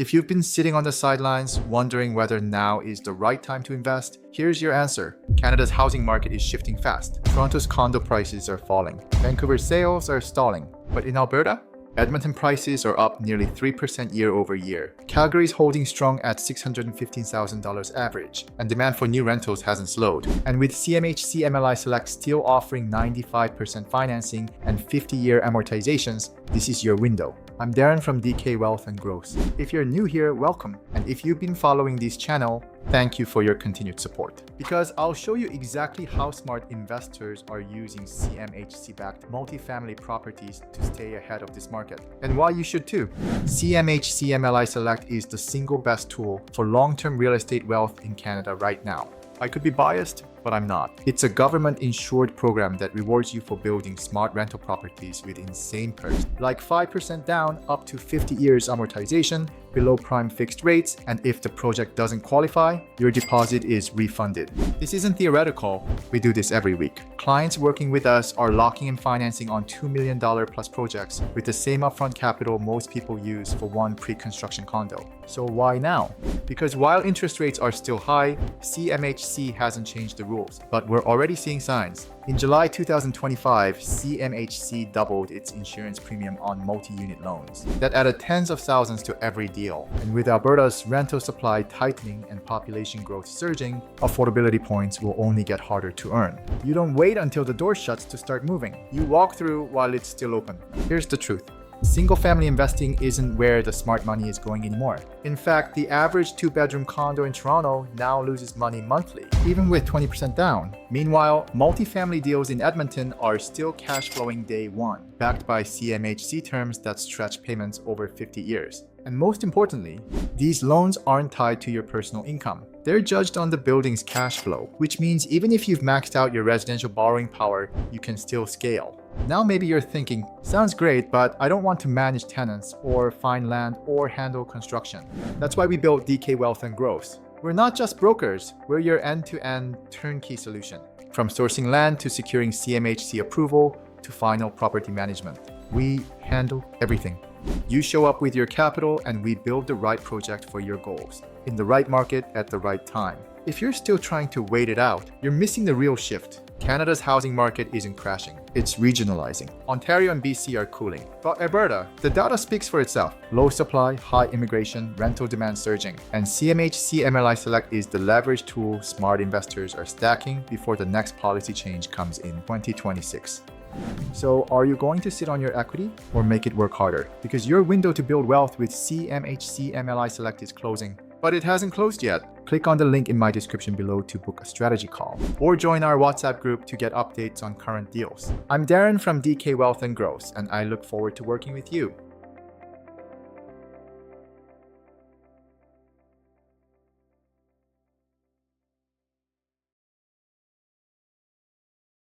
If you've been sitting on the sidelines wondering whether now is the right time to invest, here's your answer. Canada's housing market is shifting fast. Toronto's condo prices are falling. Vancouver's sales are stalling. But in Alberta, Edmonton prices are up nearly 3% year over year. Calgary is holding strong at $615,000 average, and demand for new rentals hasn't slowed. And with CMHC MLI Select still offering 95% financing and 50-year amortizations, this is your window. I'm Darren from DK Wealth and Growth. If you're new here, welcome. And if you've been following this channel, thank you for your continued support. Because I'll show you exactly how smart investors are using CMHC-backed multifamily properties to stay ahead of this market. And why you should too. CMHC MLI Select is the single best tool for long-term real estate wealth in Canada right now. I could be biased, but I'm not. It's a government-insured program that rewards you for building smart rental properties with insane perks, like 5% down up to 50 years amortization, below prime fixed rates, and if the project doesn't qualify, your deposit is refunded. This isn't theoretical, we do this every week. Clients working with us are locking in financing on $2 million plus projects with the same upfront capital most people use for one pre-construction condo. So why now? Because while interest rates are still high, CMHC hasn't changed the rules, but we're already seeing signs. In July 2025, CMHC doubled its insurance premium on multi-unit loans. That added tens of thousands to every deal. And with Alberta's rental supply tightening and population growth surging, affordability points will only get harder to earn. You don't wait until the door shuts to start moving. You walk through while it's still open. Here's the truth. Single-family investing isn't where the smart money is going anymore. In fact, the average two-bedroom condo in Toronto now loses money monthly, even with 20% down. Meanwhile, multifamily deals in Edmonton are still cash flowing day one, backed by CMHC terms that stretch payments over 50 years. And most importantly, these loans aren't tied to your personal income. They're judged on the building's cash flow, which means even if you've maxed out your residential borrowing power, you can still scale. Now maybe you're thinking, sounds great, but I don't want to manage tenants or find land or handle construction. That's why we built DK Wealth and Growth. We're not just brokers, we're your end-to-end turnkey solution. From sourcing land to securing CMHC approval to final property management. We handle everything. You show up with your capital and we build the right project for your goals, in the right market at the right time. If you're still trying to wait it out, you're missing the real shift. Canada's housing market isn't crashing, it's regionalizing. Ontario and BC are cooling. But Alberta, the data speaks for itself. Low supply, high immigration, rental demand surging. And CMHC MLI Select is the leverage tool smart investors are stacking before the next policy change comes in 2026. So are you going to sit on your equity or make it work harder? Because your window to build wealth with CMHC MLI Select is closing. But it hasn't closed yet. Click on the link in my description below to book a strategy call or join our WhatsApp group to get updates on current deals. I'm Darren from DK Wealth and Growth, and I look forward to working with you.